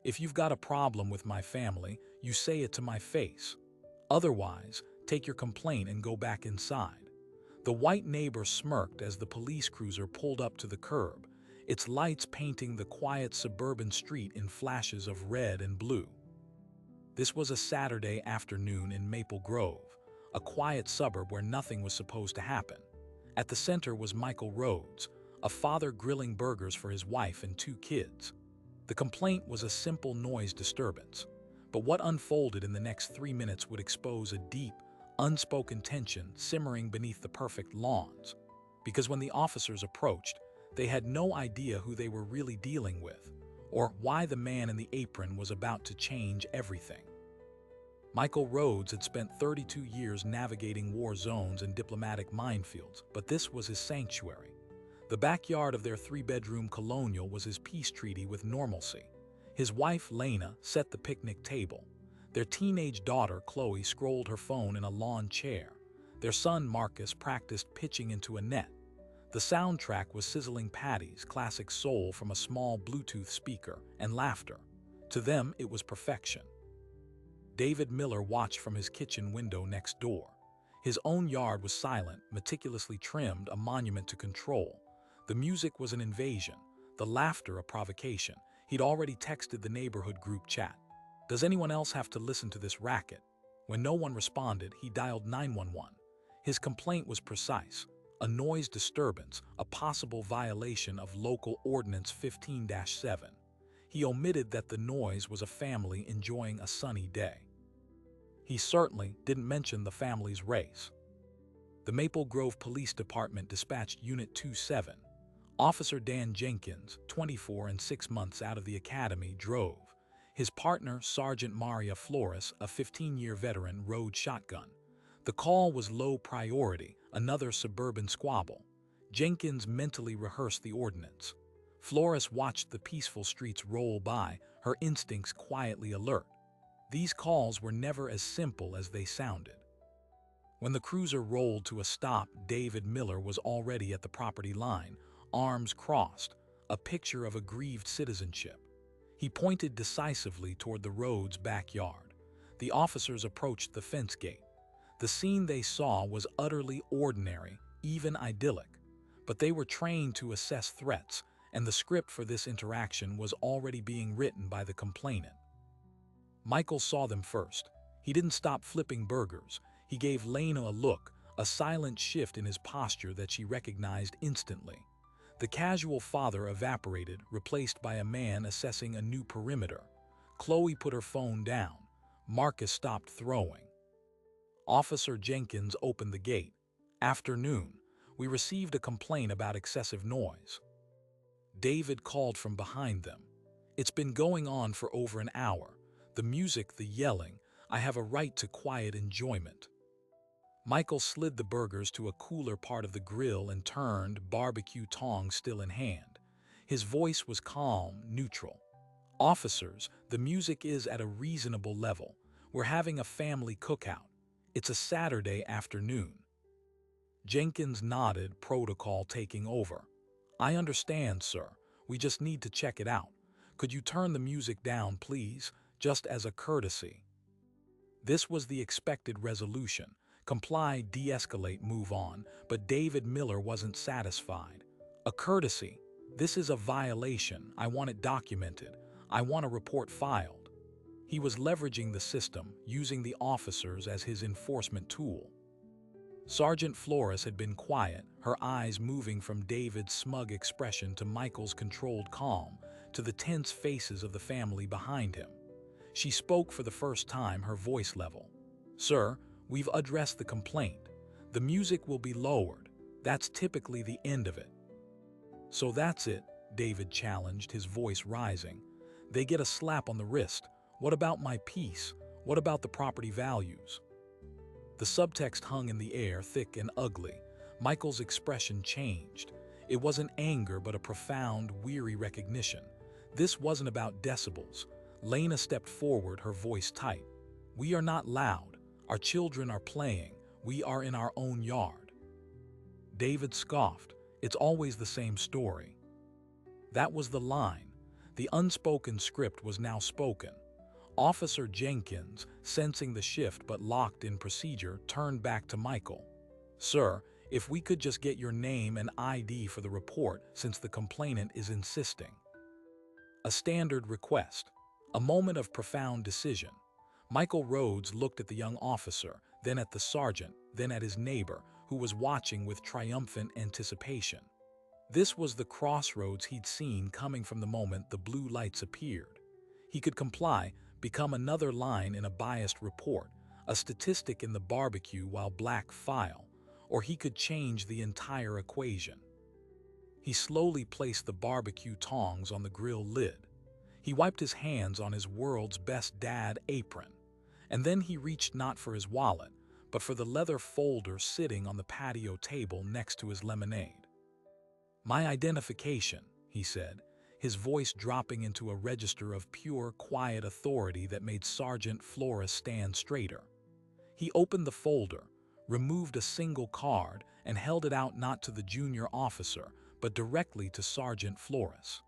If you've got a problem with my family, you say it to my face. Otherwise, take your complaint and go back inside." The white neighbor smirked as the police cruiser pulled up to the curb, its lights painting the quiet suburban street in flashes of red and blue. This was a Saturday afternoon in Maple Grove, a quiet suburb where nothing was supposed to happen. At the center was Michael Rhodes, a father grilling burgers for his wife and 2 kids. The complaint was a simple noise disturbance, but what unfolded in the next 3 minutes would expose a deep, unspoken tension simmering beneath the perfect lawns. Because when the officers approached, they had no idea who they were really dealing with, or why the man in the apron was about to change everything. Michael Rhodes had spent 32 years navigating war zones and diplomatic minefields, but this was his sanctuary. The backyard of their 3-bedroom colonial was his peace treaty with normalcy. His wife, Lena, set the picnic table. Their teenage daughter, Chloe, scrolled her phone in a lawn chair. Their son, Marcus, practiced pitching into a net. The soundtrack was sizzling patties, classic soul from a small Bluetooth speaker, and laughter. To them, it was perfection. David Miller watched from his kitchen window next door. His own yard was silent, meticulously trimmed, a monument to control. The music was an invasion, the laughter a provocation. He'd already texted the neighborhood group chat. "Does anyone else have to listen to this racket?" When no one responded, he dialed 911. His complaint was precise: a noise disturbance, a possible violation of Local Ordinance 15-7. He omitted that the noise was a family enjoying a sunny day. He certainly didn't mention the family's race. The Maple Grove Police Department dispatched Unit 27. Officer Dan Jenkins, 24 and 6 months out of the academy, drove. His partner, Sergeant Maria Flores, a 15-year veteran, rode shotgun. The call was low priority, another suburban squabble. Jenkins mentally rehearsed the ordinance. Flores watched the peaceful streets roll by, her instincts quietly alert. These calls were never as simple as they sounded. When the cruiser rolled to a stop, David Miller was already at the property line, arms crossed, a picture of aggrieved citizenship. He pointed decisively toward the Rhodes' backyard. The officers approached the fence gate. The scene they saw was utterly ordinary, even idyllic. But they were trained to assess threats, and the script for this interaction was already being written by the complainant. Michael saw them first. He didn't stop flipping burgers. He gave Lena a look, a silent shift in his posture that she recognized instantly. The casual father evaporated, replaced by a man assessing a new perimeter. Chloe put her phone down. Marcus stopped throwing. Officer Jenkins opened the gate. "Afternoon. We received a complaint about excessive noise." David called from behind them. "It's been going on for over an hour. The music, the yelling. I have a right to quiet enjoyment." Michael slid the burgers to a cooler part of the grill and turned, barbecue tongs still in hand. His voice was calm, neutral. "Officers, the music is at a reasonable level. We're having a family cookout. It's a Saturday afternoon." Jenkins nodded, protocol taking over. "I understand, sir. We just need to check it out. Could you turn the music down, please, just as a courtesy?" This was the expected resolution. Comply, de-escalate, move on. But David Miller wasn't satisfied. "A courtesy? This is a violation. I want it documented. I want a report filed." He was leveraging the system, using the officers as his enforcement tool. Sergeant Flores had been quiet, her eyes moving from David's smug expression to Michael's controlled calm, to the tense faces of the family behind him. She spoke for the first time, her voice level. "Sir, we've addressed the complaint. The music will be lowered. That's typically the end of it." "So that's it?" David challenged, his voice rising. "They get a slap on the wrist. What about my peace? What about the property values?" The subtext hung in the air, thick and ugly. Michael's expression changed. It wasn't anger, but a profound, weary recognition. This wasn't about decibels. Lena stepped forward, her voice tight. "We are not loud. Our children are playing. We are in our own yard." David scoffed. "It's always the same story." That was the line. The unspoken script was now spoken. Officer Jenkins, sensing the shift but locked in procedure, turned back to Michael. "Sir, if we could just get your name and ID for the report since the complainant is insisting." A standard request. A moment of profound decision. Michael Rhodes looked at the young officer, then at the sergeant, then at his neighbor, who was watching with triumphant anticipation. This was the crossroads he'd seen coming from the moment the blue lights appeared. He could comply, become another line in a biased report, a statistic in the barbecue while black file, or he could change the entire equation. He slowly placed the barbecue tongs on the grill lid. He wiped his hands on his world's best dad apron. And then he reached not for his wallet, but for the leather folder sitting on the patio table next to his lemonade. "My identification," he said, his voice dropping into a register of pure, quiet authority that made Sergeant Flores stand straighter. He opened the folder, removed a single card, and held it out not to the junior officer, but directly to Sergeant Flores.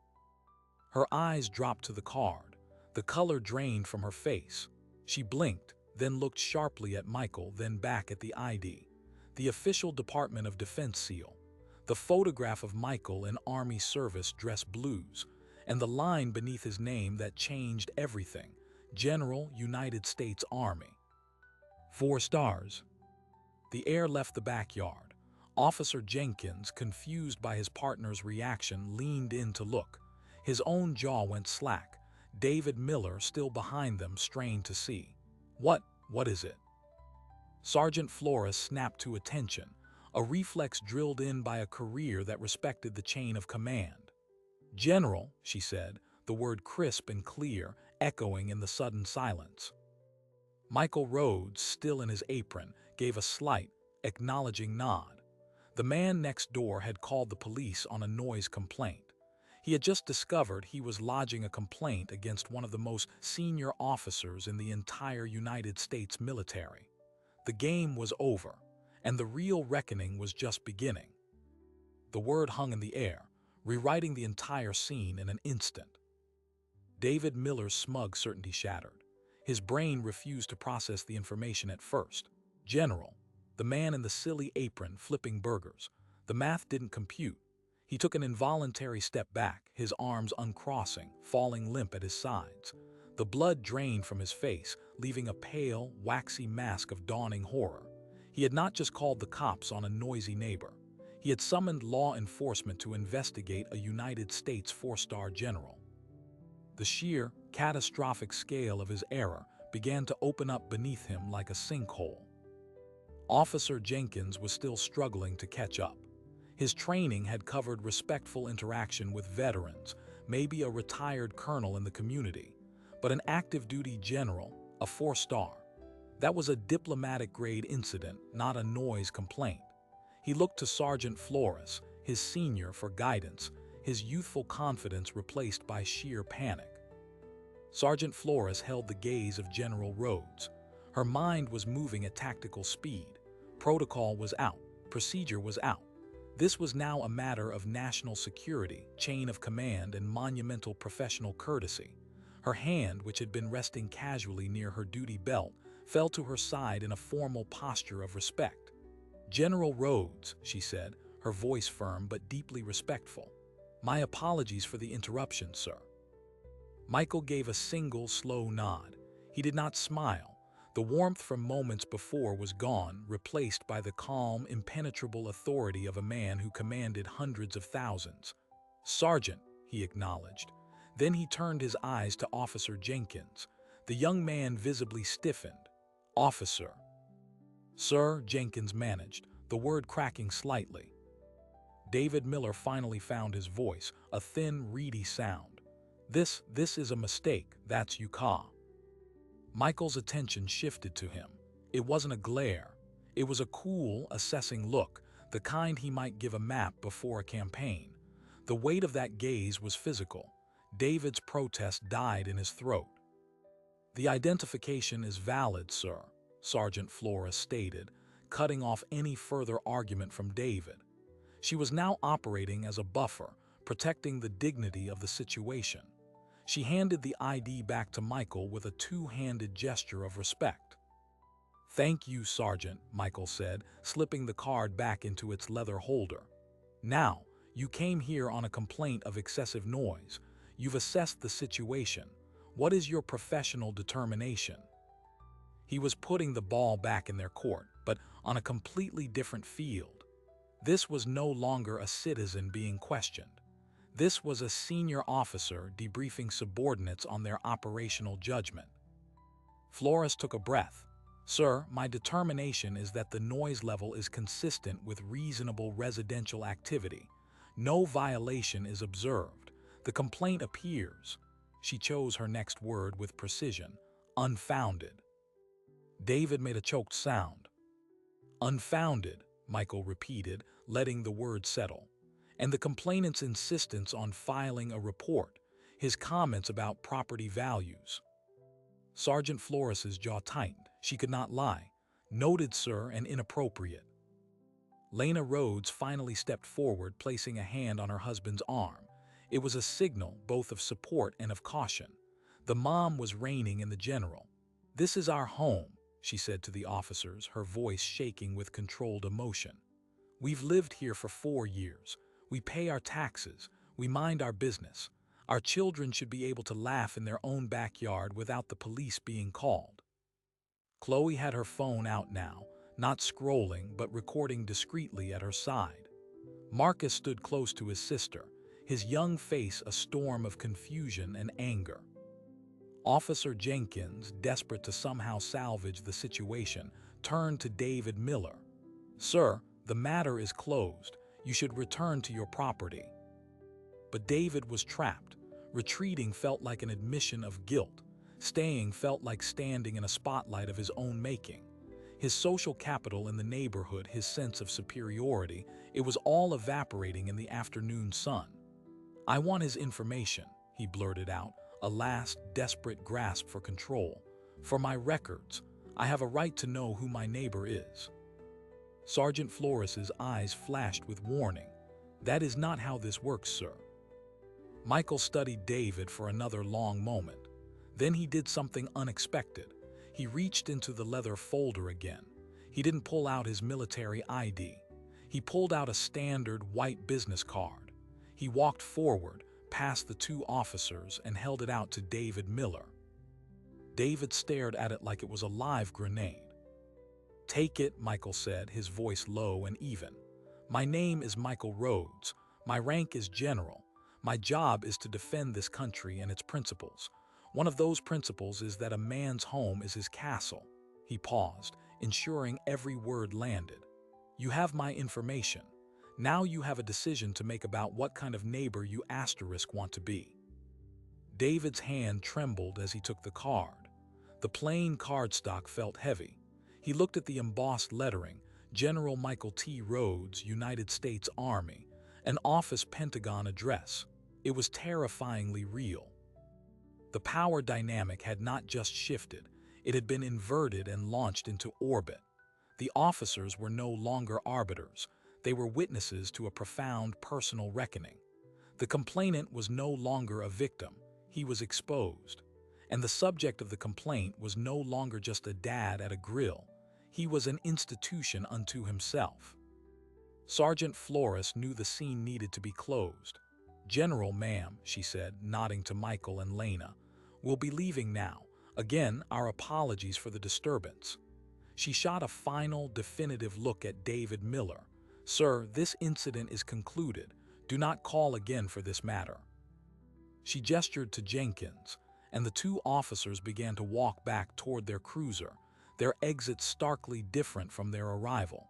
Her eyes dropped to the card. The color drained from her face. She blinked, then looked sharply at Michael, then back at the ID. The official Department of Defense seal. The photograph of Michael in Army service dress blues, and the line beneath his name that changed everything: General, United States Army. 4 stars. The air left the backyard. Officer Jenkins, confused by his partner's reaction, leaned in to look. His own jaw went slack. David Miller, still behind them, strained to see. What is it?" Sergeant Flores snapped to attention, a reflex drilled in by a career that respected the chain of command. "General," she said, the word crisp and clear, echoing in the sudden silence. Michael Rhodes, still in his apron, gave a slight, acknowledging nod. The man next door had called the police on a noise complaint. He had just discovered he was lodging a complaint against one of the most senior officers in the entire United States military. The game was over, and the real reckoning was just beginning. The word hung in the air, rewriting the entire scene in an instant. David Miller's smug certainty shattered. His brain refused to process the information at first. "General," the man in the silly apron flipping burgers. The math didn't compute. He took an involuntary step back, his arms uncrossing, falling limp at his sides. The blood drained from his face, leaving a pale, waxy mask of dawning horror. He had not just called the cops on a noisy neighbor. He had summoned law enforcement to investigate a United States 4-star general. The sheer, catastrophic scale of his error began to open up beneath him like a sinkhole. Officer Jenkins was still struggling to catch up. His training had covered respectful interaction with veterans, maybe a retired colonel in the community, but an active-duty general, a 4-star. That was a diplomatic-grade incident, not a noise complaint. He looked to Sergeant Flores, his senior, for guidance, his youthful confidence replaced by sheer panic. Sergeant Flores held the gaze of General Rhodes. Her mind was moving at tactical speed. Protocol was out. Procedure was out. This was now a matter of national security, chain of command, and monumental professional courtesy. Her hand, which had been resting casually near her duty belt, fell to her side in a formal posture of respect. "General Rhodes," she said, her voice firm but deeply respectful. "My apologies for the interruption, sir." Michael gave a single, slow nod. He did not smile. The warmth from moments before was gone, replaced by the calm, impenetrable authority of a man who commanded hundreds of thousands. "Sergeant," he acknowledged. Then he turned his eyes to Officer Jenkins. The young man visibly stiffened. "Officer." "Sir," Jenkins managed, the word cracking slightly. David Miller finally found his voice, a thin, reedy sound. This is a mistake, that's Yuka." Michael's attention shifted to him. It wasn't a glare. It was a cool, assessing look, the kind he might give a map before a campaign. The weight of that gaze was physical. David's protest died in his throat. "The identification is valid, sir," Sergeant Flores stated, cutting off any further argument from David. She was now operating as a buffer, protecting the dignity of the situation. She handed the ID back to Michael with a two-handed gesture of respect. "Thank you, Sergeant," Michael said, slipping the card back into its leather holder. "Now, you came here on a complaint of excessive noise. You've assessed the situation. What is your professional determination?" He was putting the ball back in their court, but on a completely different field. This was no longer a citizen being questioned. This was a senior officer debriefing subordinates on their operational judgment. Flores took a breath. "Sir, my determination is that the noise level is consistent with reasonable residential activity. No violation is observed. The complaint appears," she chose her next word with precision, "unfounded." David made a choked sound. "Unfounded," Michael repeated, letting the word settle. And the complainant's insistence on filing a report, his comments about property values. Sergeant Flores's jaw tightened. She could not lie. "Noted, sir, and inappropriate." Lena Rhodes finally stepped forward, placing a hand on her husband's arm. It was a signal both of support and of caution. The mom was reigning in the general. "This is our home," she said to the officers, her voice shaking with controlled emotion. "We've lived here for 4 years. We pay our taxes. We mind our business. Our children should be able to laugh in their own backyard without the police being called." Chloe had her phone out now, not scrolling but recording discreetly at her side. Marcus stood close to his sister, his young face a storm of confusion and anger. Officer Jenkins, desperate to somehow salvage the situation, turned to David Miller. "Sir, the matter is closed. You should return to your property." But David was trapped. Retreating felt like an admission of guilt. Staying felt like standing in a spotlight of his own making. His social capital in the neighborhood, his sense of superiority, it was all evaporating in the afternoon sun. "I want his information," he blurted out, a last desperate grasp for control. "For my records. I have a right to know who my neighbor is." Sergeant Flores's eyes flashed with warning. "That is not how this works, sir." Michael studied David for another long moment. Then he did something unexpected. He reached into the leather folder again. He didn't pull out his military ID. He pulled out a standard white business card. He walked forward, past the 2 officers, and held it out to David Miller. David stared at it like it was a live grenade. "Take it," Michael said, his voice low and even. "My name is Michael Rhodes. My rank is general. My job is to defend this country and its principles. One of those principles is that a man's home is his castle." He paused, ensuring every word landed. "You have my information. Now you have a decision to make about what kind of neighbor you want to be." David's hand trembled as he took the card. The plain cardstock felt heavy. He looked at the embossed lettering, General Michael T. Rhodes, United States Army, an office Pentagon address. It was terrifyingly real. The power dynamic had not just shifted, it had been inverted and launched into orbit. The officers were no longer arbiters. They were witnesses to a profound personal reckoning. The complainant was no longer a victim. He was exposed. And the subject of the complaint was no longer just a dad at a grill. He was an institution unto himself. Sergeant Flores knew the scene needed to be closed. "General, ma'am," she said, nodding to Michael and Lena, "we'll be leaving now. Again, our apologies for the disturbance." She shot a final, definitive look at David Miller. "Sir, this incident is concluded. Do not call again for this matter." She gestured to Jenkins, and the 2 officers began to walk back toward their cruiser, their exit starkly different from their arrival.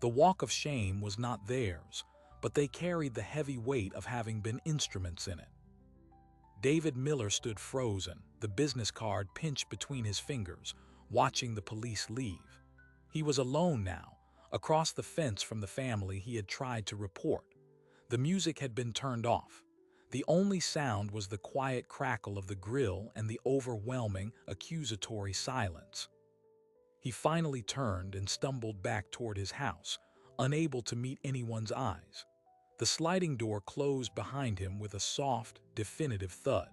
The walk of shame was not theirs, but they carried the heavy weight of having been instruments in it. David Miller stood frozen, the business card pinched between his fingers, watching the police leave. He was alone now, across the fence from the family he had tried to report. The music had been turned off. The only sound was the quiet crackle of the grill and the overwhelming, accusatory silence. He finally turned and stumbled back toward his house, unable to meet anyone's eyes. The sliding door closed behind him with a soft, definitive thud.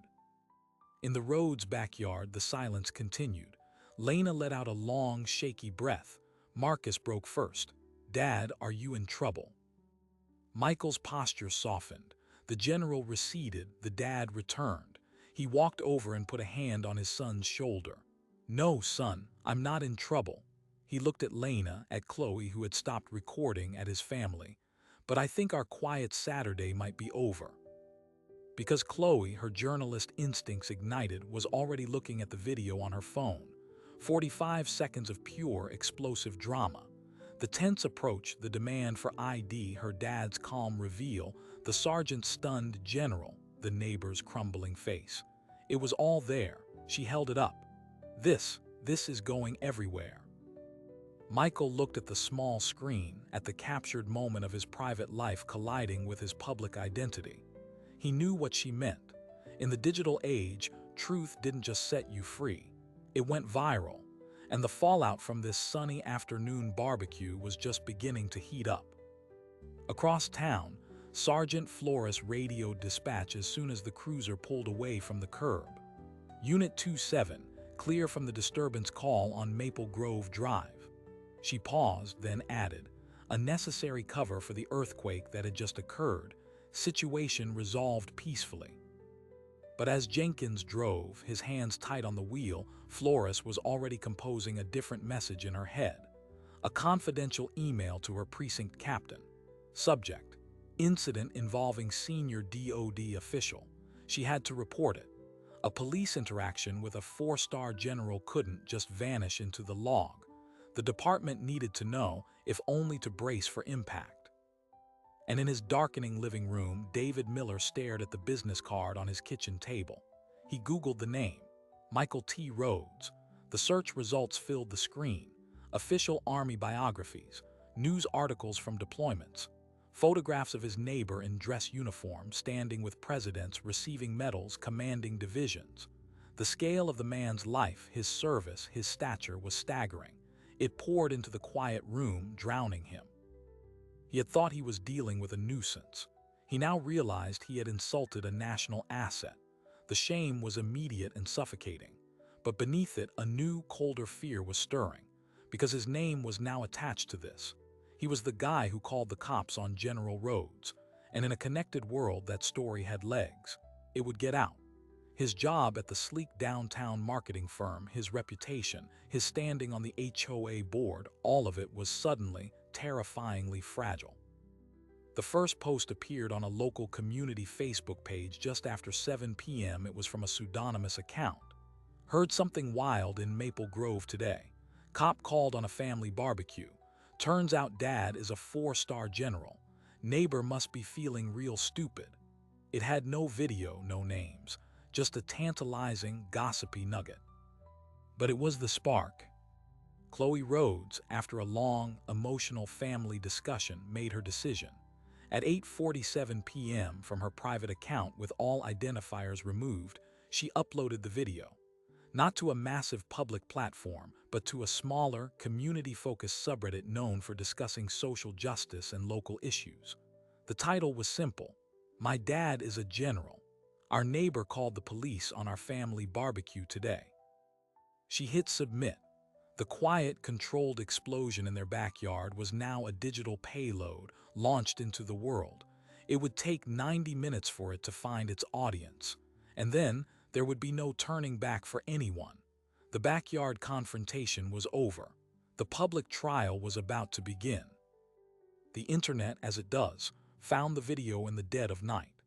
In the Rhodes backyard, the silence continued. Lena let out a long, shaky breath. Marcus broke first. "Dad, are you in trouble?" Michael's posture softened. The general receded, the dad returned. He walked over and put a hand on his son's shoulder. "No, son, I'm not in trouble." He looked at Lena, at Chloe, who had stopped recording, at his family. "But I think our quiet Saturday might be over." Because Chloe, her journalist instincts ignited, was already looking at the video on her phone. 45 seconds of pure, explosive drama. The tense approach, the demand for ID, her dad's calm reveal, the sergeant's stunned general, the neighbor's crumbling face. It was all there. She held it up. This is going everywhere." Michael looked at the small screen, at the captured moment of his private life colliding with his public identity. He knew what she meant. In the digital age, truth didn't just set you free. It went viral. And the fallout from this sunny afternoon barbecue was just beginning to heat up. Across town, Sergeant Flores radioed dispatch as soon as the cruiser pulled away from the curb. "Unit 27, clear from the disturbance call on Maple Grove Drive." She paused, then added, "A necessary cover for the earthquake that had just occurred. Situation resolved peacefully." But as Jenkins drove, his hands tight on the wheel, Flores was already composing a different message in her head. A confidential email to her precinct captain. Subject: Incident involving senior DOD official. She had to report it. A police interaction with a 4-star general couldn't just vanish into the log. The department needed to know, if only to brace for impact. And in his darkening living room, David Miller stared at the business card on his kitchen table. He Googled the name, Michael T. Rhodes. The search results filled the screen. Official Army biographies, news articles from deployments, photographs of his neighbor in dress uniform, standing with presidents, receiving medals, commanding divisions. The scale of the man's life, his service, his stature was staggering. It poured into the quiet room, drowning him. He had thought he was dealing with a nuisance. He now realized he had insulted a national asset. The shame was immediate and suffocating. But beneath it, a new, colder fear was stirring, because his name was now attached to this. He was the guy who called the cops on General Rhodes, and in a connected world, that story had legs. It would get out. His job at the sleek downtown marketing firm, his reputation, his standing on the HOA board, all of it was suddenly, terrifyingly fragile. The first post appeared on a local community Facebook page just after 7 p.m. It was from a pseudonymous account. "Heard something wild in Maple Grove today. Cop called on a family barbecue. Turns out dad is a 4-star general. Neighbor must be feeling real stupid." It had no video, no names, just a tantalizing, gossipy nugget. But it was the spark. Chloe Rhodes, after a long, emotional family discussion, made her decision. At 8:47 p.m. from her private account with all identifiers removed, she uploaded the video. Not to a massive public platform, but to a smaller, community-focused subreddit known for discussing social justice and local issues. The title was simple: "My dad is a general. Our neighbor called the police on our family barbecue today." She hit submit. The quiet, controlled explosion in their backyard was now a digital payload launched into the world. It would take 90 minutes for it to find its audience. And then there would be no turning back for anyone. The backyard confrontation was over. The public trial was about to begin. The internet, as it does, found the video in the dead of night.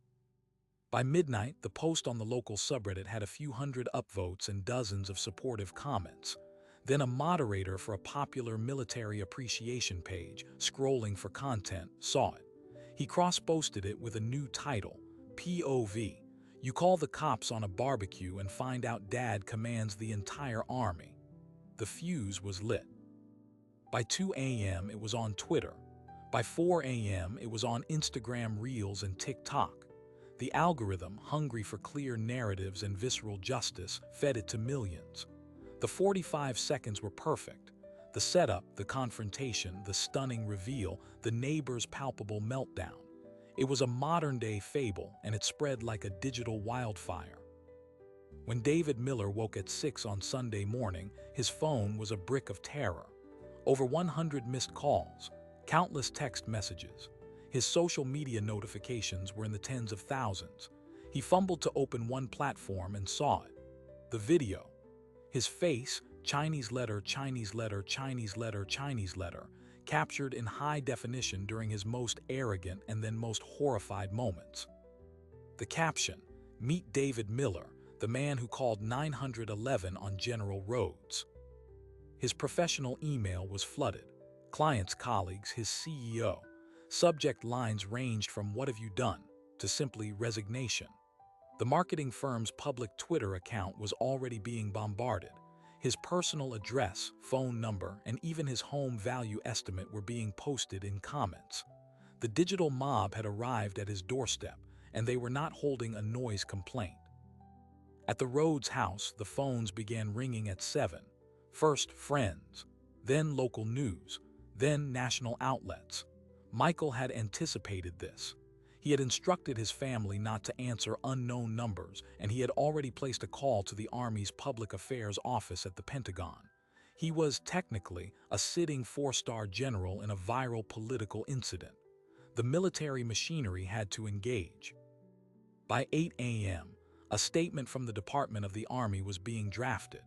By midnight, the post on the local subreddit had a few hundred upvotes and dozens of supportive comments. Then a moderator for a popular military appreciation page, scrolling for content, saw it. He cross-posted it with a new title, POV. "You call the cops on a barbecue and find out dad commands the entire army." The fuse was lit. By 2 a.m. it was on Twitter. By 4 a.m. it was on Instagram Reels and TikTok. The algorithm, hungry for clear narratives and visceral justice, fed it to millions. The 45 seconds were perfect. The setup, the confrontation, the stunning reveal, the neighbor's palpable meltdown. It was a modern-day fable, and it spread like a digital wildfire. When David Miller woke at 6 on Sunday morning, his phone was a brick of terror. Over 100 missed calls, countless text messages. His social media notifications were in the tens of thousands. He fumbled to open one platform and saw it. The video. His face, Chinese letter, Chinese letter, Chinese letter, Chinese letter, captured in high definition during his most arrogant and then most horrified moments. The caption, "Meet David Miller, the man who called 911 on General Roads." His professional email was flooded. Clients, colleagues, his CEO. Subject lines ranged from "What have you done?" to simply "Resignation." The marketing firm's public Twitter account was already being bombarded. His personal address, phone number, and even his home value estimate were being posted in comments. The digital mob had arrived at his doorstep, and they were not holding a noise complaint. At the Rhodes house, the phones began ringing at 7. First friends, then local news, then national outlets. Michael had anticipated this. He had instructed his family not to answer unknown numbers, and he had already placed a call to the Army's Public Affairs Office at the Pentagon. He was, technically, a sitting four-star general in a viral political incident. The military machinery had to engage. By 8 a.m., a statement from the Department of the Army was being drafted.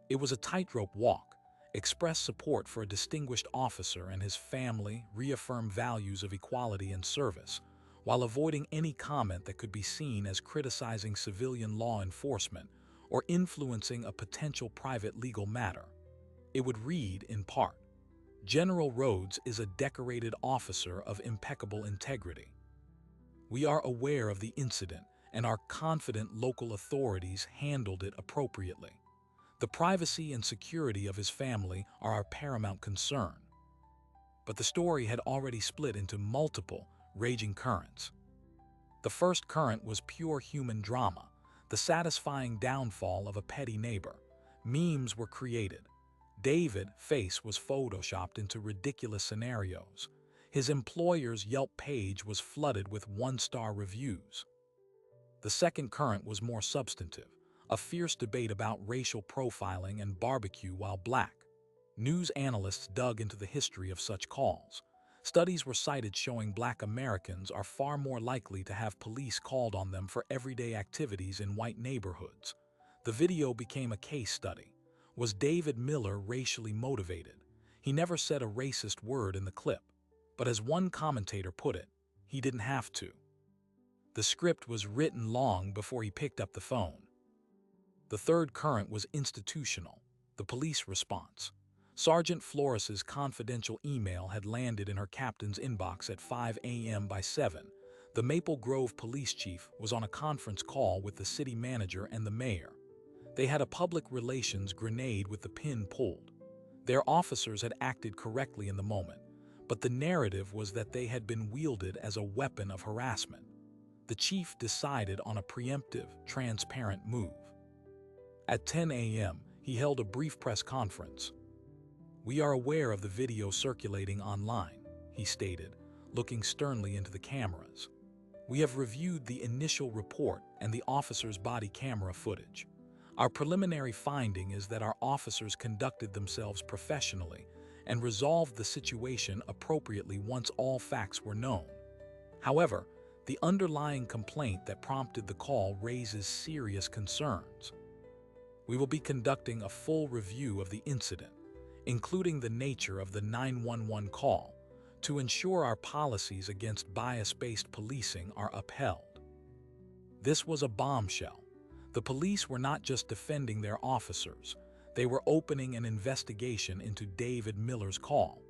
It was a tightrope walk, express support for a distinguished officer and his family, reaffirm values of equality and service, while avoiding any comment that could be seen as criticizing civilian law enforcement or influencing a potential private legal matter. It would read, in part, "General Rhodes is a decorated officer of impeccable integrity. We are aware of the incident and are confident local authorities handled it appropriately. The privacy and security of his family are our paramount concern." But the story had already split into multiple, raging currents. The first current was pure human drama, the satisfying downfall of a petty neighbor. Memes were created. David's face was photoshopped into ridiculous scenarios. His employer's Yelp page was flooded with one-star reviews. The second current was more substantive, a fierce debate about racial profiling and barbecue while black. News analysts dug into the history of such calls. Studies were cited showing Black Americans are far more likely to have police called on them for everyday activities in white neighborhoods. The video became a case study. Was David Miller racially motivated? He never said a racist word in the clip. But as one commentator put it, he didn't have to. The script was written long before he picked up the phone. The third current was institutional, the police response. Sergeant Flores's confidential email had landed in her captain's inbox at 5 a.m. By 7. The Maple Grove police chief was on a conference call with the city manager and the mayor. They had a public relations grenade with the pin pulled. Their officers had acted correctly in the moment, but the narrative was that they had been wielded as a weapon of harassment. The chief decided on a preemptive, transparent move. At 10 a.m., he held a brief press conference. "We are aware of the video circulating online," he stated, looking sternly into the cameras. "We have reviewed the initial report and the officer's body camera footage. Our preliminary finding is that our officers conducted themselves professionally and resolved the situation appropriately once all facts were known. However, the underlying complaint that prompted the call raises serious concerns. We will be conducting a full review of the incident, including the nature of the 911 call, to ensure our policies against bias-based policing are upheld." This was a bombshell. The police were not just defending their officers, they were opening an investigation into David Miller's call.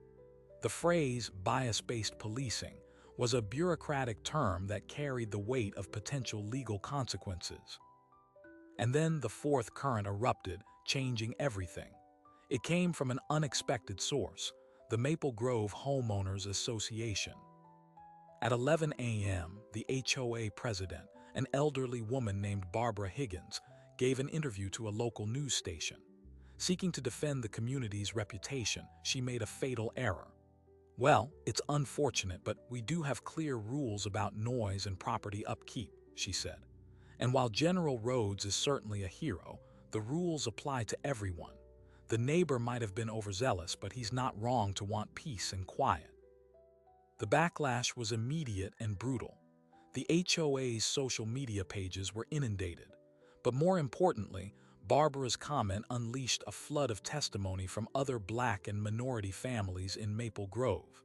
The phrase bias-based policing was a bureaucratic term that carried the weight of potential legal consequences. And then the fourth current erupted, changing everything. It came from an unexpected source, the Maple Grove Homeowners Association. At 11 a.m., the HOA president, an elderly woman named Barbara Higgins, gave an interview to a local news station. Seeking to defend the community's reputation, she made a fatal error. "Well, it's unfortunate, but we do have clear rules about noise and property upkeep," she said. And while General Rhodes is certainly a hero, the rules apply to everyone. The neighbor might have been overzealous, but he's not wrong to want peace and quiet. The backlash was immediate and brutal. The HOA's social media pages were inundated. But more importantly, Barbara's comment unleashed a flood of testimony from other Black and minority families in Maple Grove.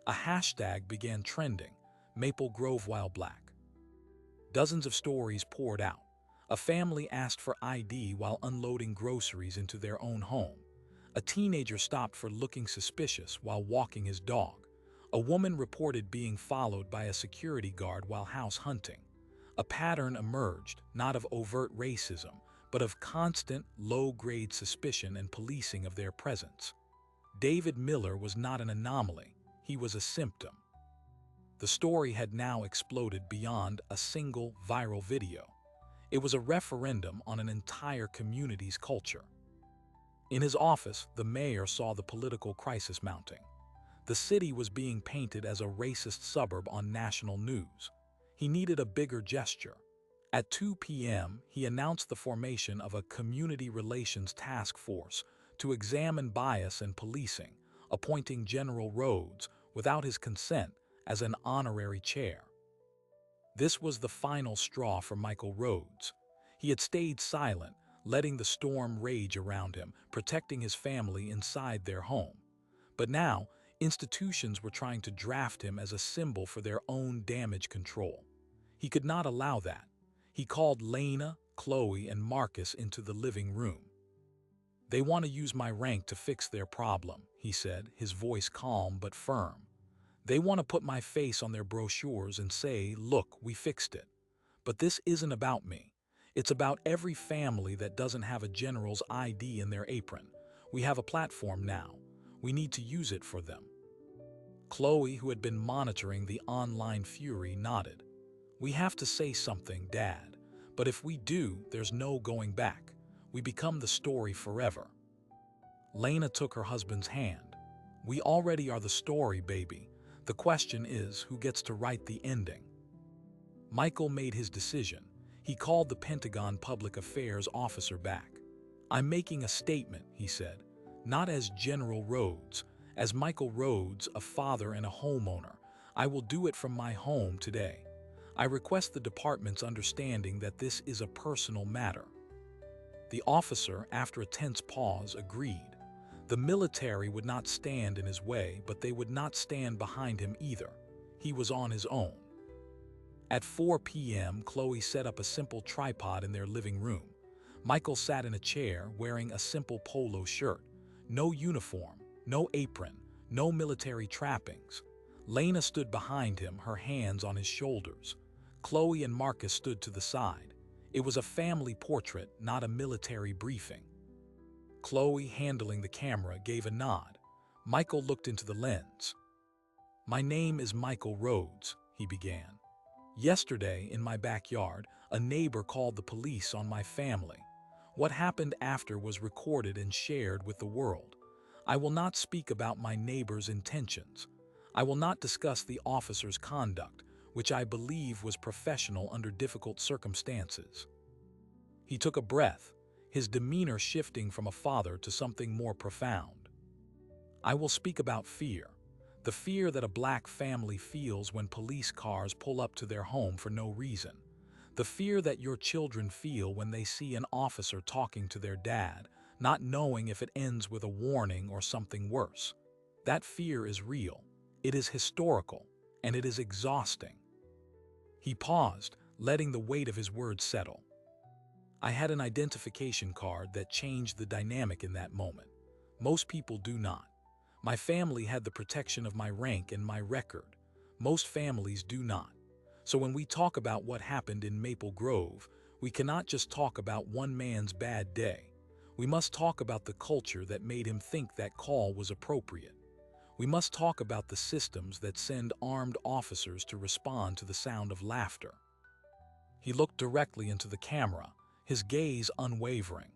A hashtag began trending, Maple Grove While Black. Dozens of stories poured out. A family asked for ID while unloading groceries into their own home. A teenager stopped for looking suspicious while walking his dog. A woman reported being followed by a security guard while house hunting. A pattern emerged, not of overt racism, but of constant, low-grade suspicion and policing of their presence. David Miller was not an anomaly, he was a symptom. The story had now exploded beyond a single viral video. It was a referendum on an entire community's culture. In his office, the mayor saw the political crisis mounting. The city was being painted as a racist suburb on national news. He needed a bigger gesture. At 2 p.m., he announced the formation of a community relations task force to examine bias and policing, appointing General Rhodes, without his consent, as an honorary chair. This was the final straw for Michael Rhodes. He had stayed silent, letting the storm rage around him, protecting his family inside their home. But now, institutions were trying to draft him as a symbol for their own damage control. He could not allow that. He called Lena, Chloe, and Marcus into the living room. "They want to use my rank to fix their problem," he said, his voice calm but firm. "They want to put my face on their brochures and say, 'Look, we fixed it.' But this isn't about me. It's about every family that doesn't have a general's ID in their apron. We have a platform now. We need to use it for them." Chloe, who had been monitoring the online fury, nodded. "We have to say something, Dad. But if we do, there's no going back. We become the story forever." Lena took her husband's hand. "We already are the story, baby. The question is, who gets to write the ending?" Michael made his decision. He called the Pentagon Public Affairs officer back. "I'm making a statement," he said, "not as General Rhodes, as Michael Rhodes, a father and a homeowner. I will do it from my home today. I request the department's understanding that this is a personal matter." The officer, after a tense pause, agreed. The military would not stand in his way, but they would not stand behind him either. He was on his own. At 4 p.m., Chloe set up a simple tripod in their living room. Michael sat in a chair wearing a simple polo shirt. No uniform, no apron, no military trappings. Lena stood behind him, her hands on his shoulders. Chloe and Marcus stood to the side. It was a family portrait, not a military briefing. Chloe, handling the camera, gave a nod. Michael looked into the lens. "My name is Michael Rhodes," he began. "Yesterday, in my backyard, a neighbor called the police on my family. What happened after was recorded and shared with the world. I will not speak about my neighbor's intentions. I will not discuss the officer's conduct, which I believe was professional under difficult circumstances." He took a breath, his demeanor shifting from a father to something more profound. "I will speak about fear. The fear that a Black family feels when police cars pull up to their home for no reason. The fear that your children feel when they see an officer talking to their dad, not knowing if it ends with a warning or something worse. That fear is real. It is historical, and it is exhausting." He paused, letting the weight of his words settle. "I had an identification card that changed the dynamic in that moment. Most people do not. My family had the protection of my rank and my record. Most families do not. So when we talk about what happened in Maple Grove, we cannot just talk about one man's bad day. We must talk about the culture that made him think that call was appropriate. We must talk about the systems that send armed officers to respond to the sound of laughter." He looked directly into the camera, his gaze unwavering.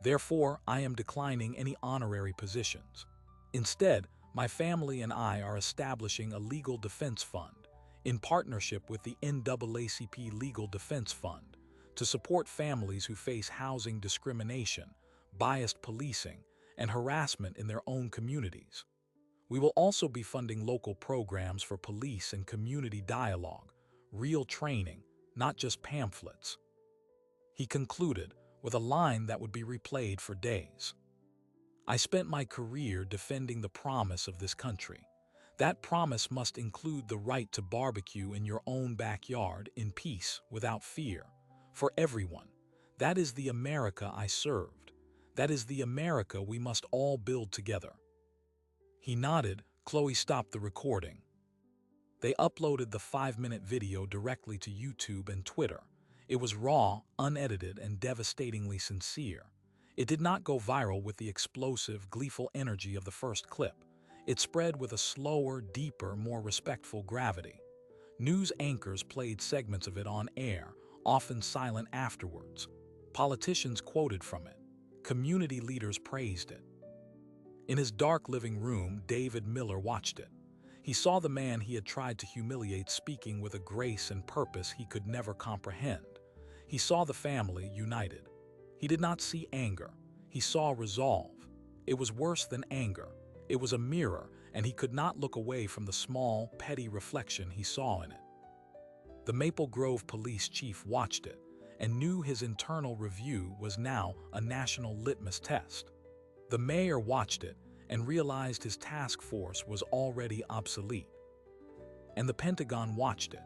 "Therefore, I am declining any honorary positions. Instead, my family and I are establishing a legal defense fund. in partnership with the NAACP Legal Defense Fund, to support families who face housing discrimination, biased policing, and harassment in their own communities. We will also be funding local programs for police and community dialogue, real training, not just pamphlets. He concluded with a line that would be replayed for days. I spent my career defending the promise of this country. That promise must include the right to barbecue in your own backyard in peace without fear. For everyone. That is the America I served. That is the America we must all build together. He nodded. Chloe stopped the recording. They uploaded the 5-minute video directly to YouTube and Twitter. It was raw, unedited, and devastatingly sincere. It did not go viral with the explosive, gleeful energy of the first clip. It spread with a slower, deeper, more respectful gravity. News anchors played segments of it on air, often silent afterwards. Politicians quoted from it. Community leaders praised it. In his dark living room, David Miller watched it. He saw the man he had tried to humiliate speaking with a grace and purpose he could never comprehend. He saw the family united. He did not see anger. He saw resolve. It was worse than anger. It was a mirror, and he could not look away from the small, petty reflection he saw in it. The Maple Grove police chief watched it and knew his internal review was now a national litmus test. The mayor watched it and realized his task force was already obsolete. And the Pentagon watched it.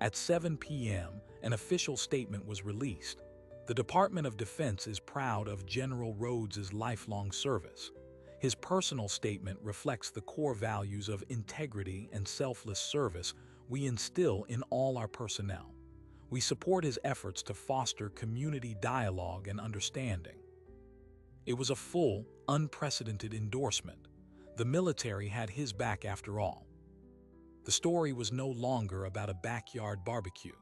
At 7 p.m., an official statement was released. The Department of Defense is proud of General Rhodes's lifelong service. His personal statement reflects the core values of integrity and selfless service we instill in all our personnel. We support his efforts to foster community dialogue and understanding. It was a full, unprecedented endorsement. The military had his back after all. The story was no longer about a backyard barbecue.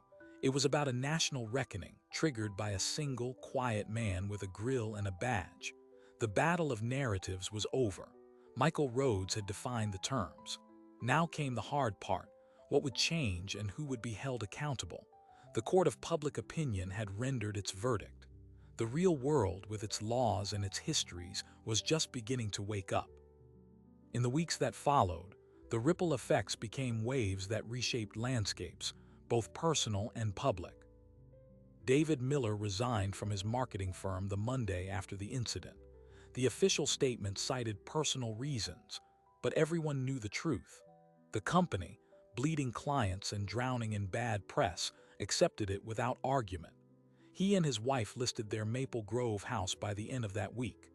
It was about a national reckoning triggered by a single, quiet man with a grill and a badge. The battle of narratives was over. Michael Rhodes had defined the terms. Now came the hard part. What would change and who would be held accountable? The court of public opinion had rendered its verdict. The real world, with its laws and its histories, was just beginning to wake up. In the weeks that followed, the ripple effects became waves that reshaped landscapes, both personal and public. David Miller resigned from his marketing firm the Monday after the incident. The official statement cited personal reasons, but everyone knew the truth. The company, bleeding clients and drowning in bad press, accepted it without argument. He and his wife listed their Maple Grove house by the end of that week.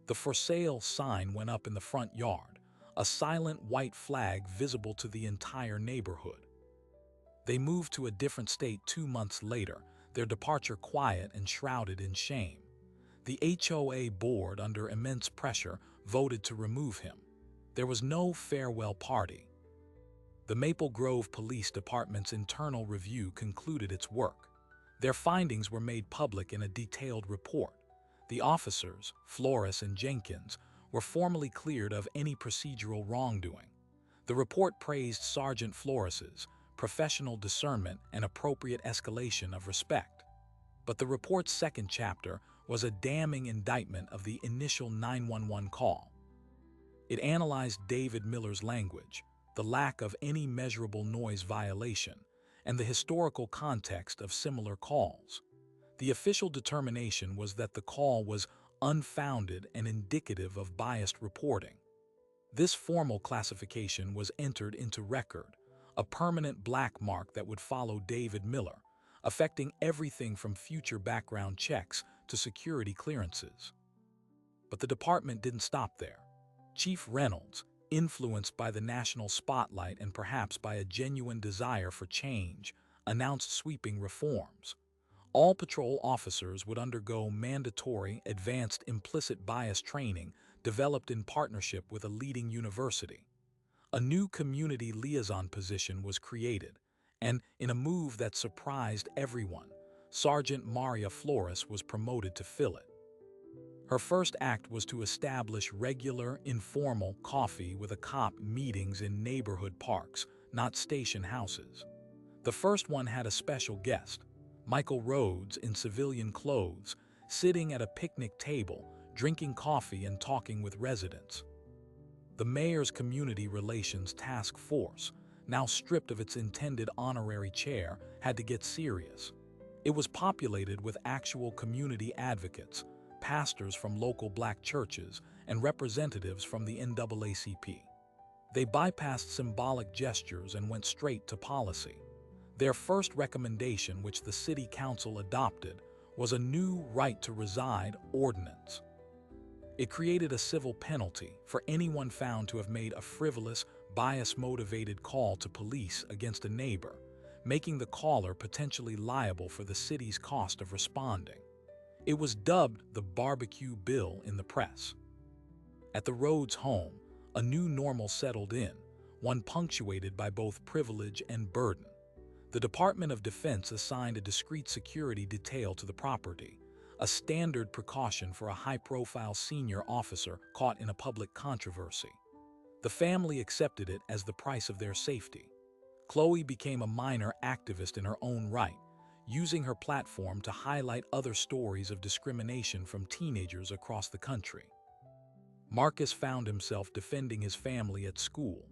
The for sale sign went up in the front yard, a silent white flag visible to the entire neighborhood. They moved to a different state 2 months later, their departure quiet and shrouded in shame. The HOA board, under immense pressure, voted to remove him. There was no farewell party. The Maple Grove Police Department's internal review concluded its work. Their findings were made public in a detailed report. The officers, Flores and Jenkins, were formally cleared of any procedural wrongdoing. The report praised Sergeant Flores's professional discernment and appropriate escalation of respect. But the report's second chapter was a damning indictment of the initial 911 call. It analyzed David Miller's language, the lack of any measurable noise violation, and the historical context of similar calls. The official determination was that the call was unfounded and indicative of biased reporting. This formal classification was entered into record, a permanent black mark that would follow David Miller, affecting everything from future background checks to security clearances. But the department didn't stop there. Chief Reynolds, influenced by the national spotlight and perhaps by a genuine desire for change, announced sweeping reforms. All patrol officers would undergo mandatory advanced implicit bias training developed in partnership with a leading university. A new community liaison position was created, and in a move that surprised everyone, Sergeant Maria Flores was promoted to fill it. Her first act was to establish regular, informal coffee with a cop meetings in neighborhood parks, not station houses. The first one had a special guest, Michael Rhodes in civilian clothes, sitting at a picnic table, drinking coffee and talking with residents. The mayor's community relations task force, now stripped of its intended honorary chair, had to get serious. It was populated with actual community advocates, pastors from local black churches, and representatives from the NAACP. They bypassed symbolic gestures and went straight to policy. Their first recommendation, which the city council adopted, was a new right to reside ordinance. It created a civil penalty for anyone found to have made a frivolous, bias-motivated call to police against a neighbor, making the caller potentially liable for the city's cost of responding. It was dubbed the BBQ bill in the press. At the Rhodes home, a new normal settled in, one punctuated by both privilege and burden. The Department of Defense assigned a discreet security detail to the property, a standard precaution for a high-profile senior officer caught in a public controversy. The family accepted it as the price of their safety. Chloe became a minor activist in her own right, using her platform to highlight other stories of discrimination from teenagers across the country. Marcus found himself defending his family at school,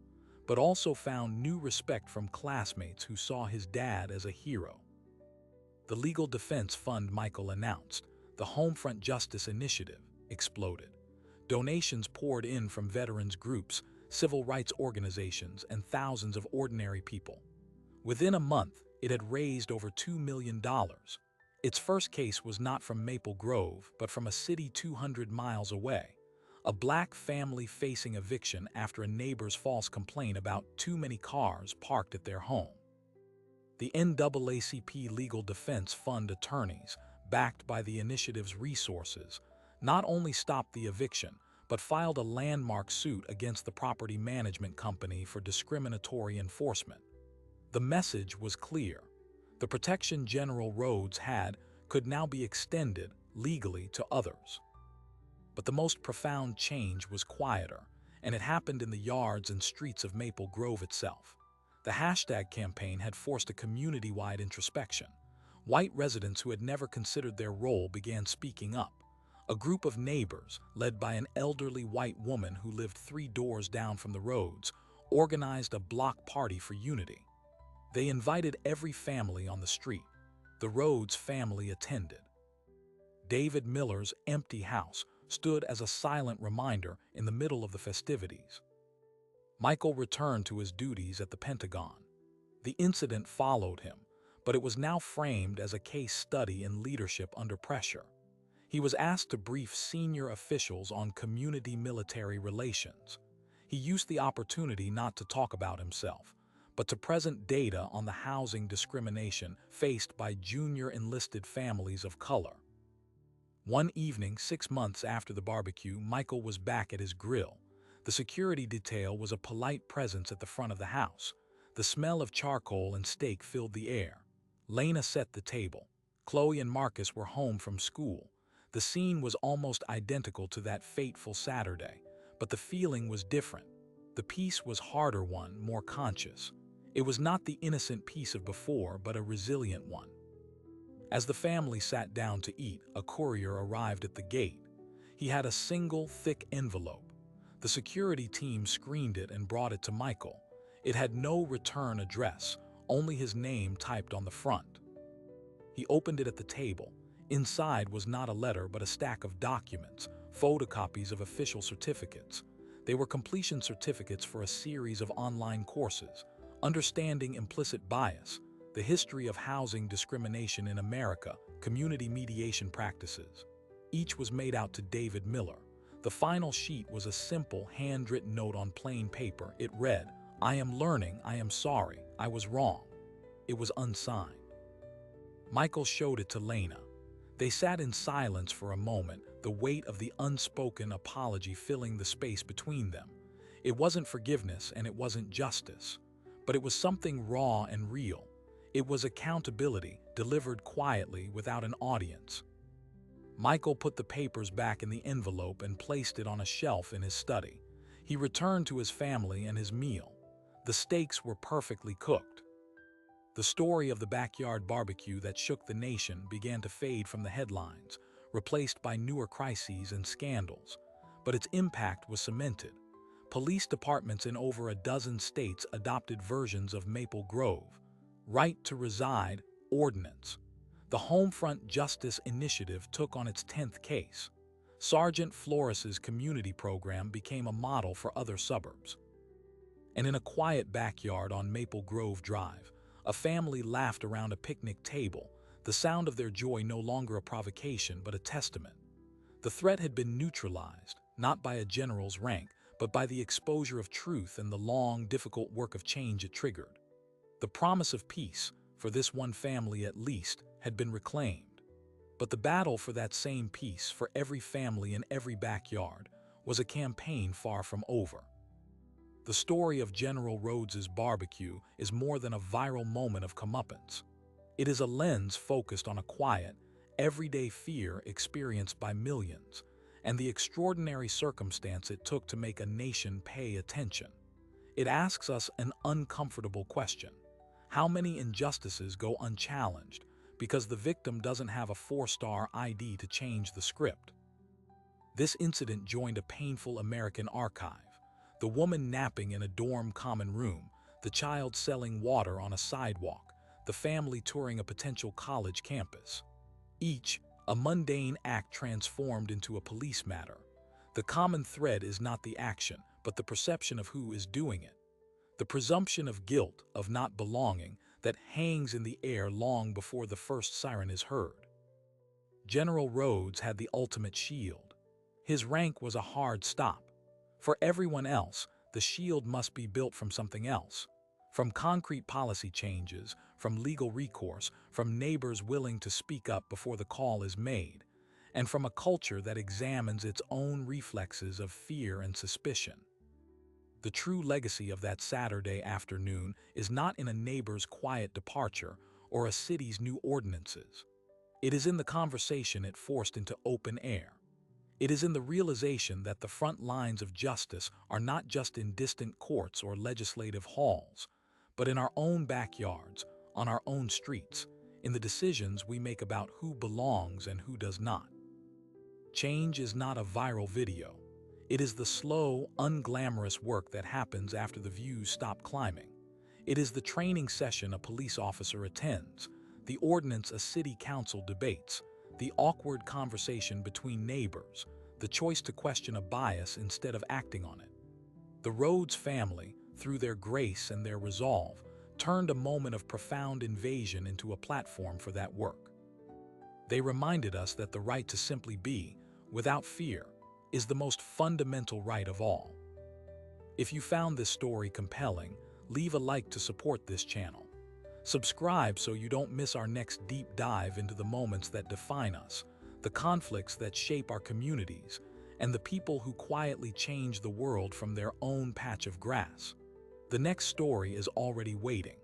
but also found new respect from classmates who saw his dad as a hero. The legal defense fund Michael announced, the Homefront Justice Initiative, exploded. Donations poured in from veterans groups, civil rights organizations, and thousands of ordinary people. Within a month, it had raised over $2 million. Its first case was not from Maple Grove, but from a city 200 miles away. A black family facing eviction after a neighbor's false complaint about too many cars parked at their home. The NAACP Legal Defense Fund attorneys, backed by the initiative's resources, not only stopped the eviction, but filed a landmark suit against the property management company for discriminatory enforcement. The message was clear. The protection General Rhodes had could now be extended legally to others. But the most profound change was quieter, and it happened in the yards and streets of Maple Grove itself. The hashtag campaign had forced a community-wide introspection. White residents who had never considered their role began speaking up. A group of neighbors, led by an elderly white woman who lived 3 doors down from the Rhodes, organized a block party for unity. They invited every family on the street. The Rhodes family attended. David Miller's empty house stood as a silent reminder in the middle of the festivities. Michael returned to his duties at the Pentagon. The incident followed him, but it was now framed as a case study in leadership under pressure. He was asked to brief senior officials on community-military relations. He used the opportunity not to talk about himself, but to present data on the housing discrimination faced by junior enlisted families of color. One evening, 6 months after the barbecue, Michael was back at his grill. The security detail was a polite presence at the front of the house. The smell of charcoal and steak filled the air. Lena set the table. Chloe and Marcus were home from school. The scene was almost identical to that fateful Saturday, but the feeling was different. The peace was harder one, more conscious. It was not the innocent peace of before, but a resilient one. As the family sat down to eat, a courier arrived at the gate. He had a single, thick envelope. The security team screened it and brought it to Michael. It had no return address, only his name typed on the front. He opened it at the table. Inside was not a letter, but a stack of documents, photocopies of official certificates. They were completion certificates for a series of online courses, Understanding Implicit Bias, The History of Housing Discrimination in America, Community Mediation Practices. Each was made out to David Miller. The final sheet was a simple, handwritten note on plain paper. It read, "I am learning, I am sorry, I was wrong." It was unsigned. Michael showed it to Lena. They sat in silence for a moment, the weight of the unspoken apology filling the space between them. It wasn't forgiveness and it wasn't justice, but it was something raw and real. It was accountability, delivered quietly without an audience. Michael put the papers back in the envelope and placed it on a shelf in his study. He returned to his family and his meal. The steaks were perfectly cooked. The story of the backyard barbecue that shook the nation began to fade from the headlines, replaced by newer crises and scandals. But its impact was cemented. Police departments in over a dozen states adopted versions of Maple Grove, right to reside ordinance. The Homefront Justice Initiative took on its 10th case. Sergeant Flores's community program became a model for other suburbs. And in a quiet backyard on Maple Grove Drive, a family laughed around a picnic table, the sound of their joy no longer a provocation but a testament. The threat had been neutralized, not by a general's rank, but by the exposure of truth and the long, difficult work of change it triggered. The promise of peace, for this one family at least, had been reclaimed. But the battle for that same peace for every family in every backyard was a campaign far from over. The story of General Rhodes's barbecue is more than a viral moment of comeuppance. It is a lens focused on a quiet, everyday fear experienced by millions, and the extraordinary circumstance it took to make a nation pay attention. It asks us an uncomfortable question. How many injustices go unchallenged because the victim doesn't have a 4-star ID to change the script? This incident joined a painful American archive. The woman napping in a dorm common room, the child selling water on a sidewalk, the family touring a potential college campus. Each, a mundane act transformed into a police matter. The common thread is not the action, but the perception of who is doing it. The presumption of guilt, of not belonging, that hangs in the air long before the first siren is heard. General Rhodes had the ultimate shield. His rank was a hard stop. For everyone else, the shield must be built from something else. From concrete policy changes, from legal recourse, from neighbors willing to speak up before the call is made, and from a culture that examines its own reflexes of fear and suspicion. The true legacy of that Saturday afternoon is not in a neighbor's quiet departure or a city's new ordinances. It is in the conversation it forced into open air. It is in the realization that the front lines of justice are not just in distant courts or legislative halls, but in our own backyards, on our own streets, in the decisions we make about who belongs and who does not. Change is not a viral video. It is the slow, unglamorous work that happens after the views stop climbing. It is the training session a police officer attends, the ordinance a city council debates, the awkward conversation between neighbors, the choice to question a bias instead of acting on it. The Rhodes family, through their grace and their resolve, turned a moment of profound invasion into a platform for that work. They reminded us that the right to simply be, without fear, is the most fundamental right of all. If you found this story compelling, leave a like to support this channel. Subscribe so you don't miss our next deep dive into the moments that define us, the conflicts that shape our communities, and the people who quietly change the world from their own patch of grass. The next story is already waiting.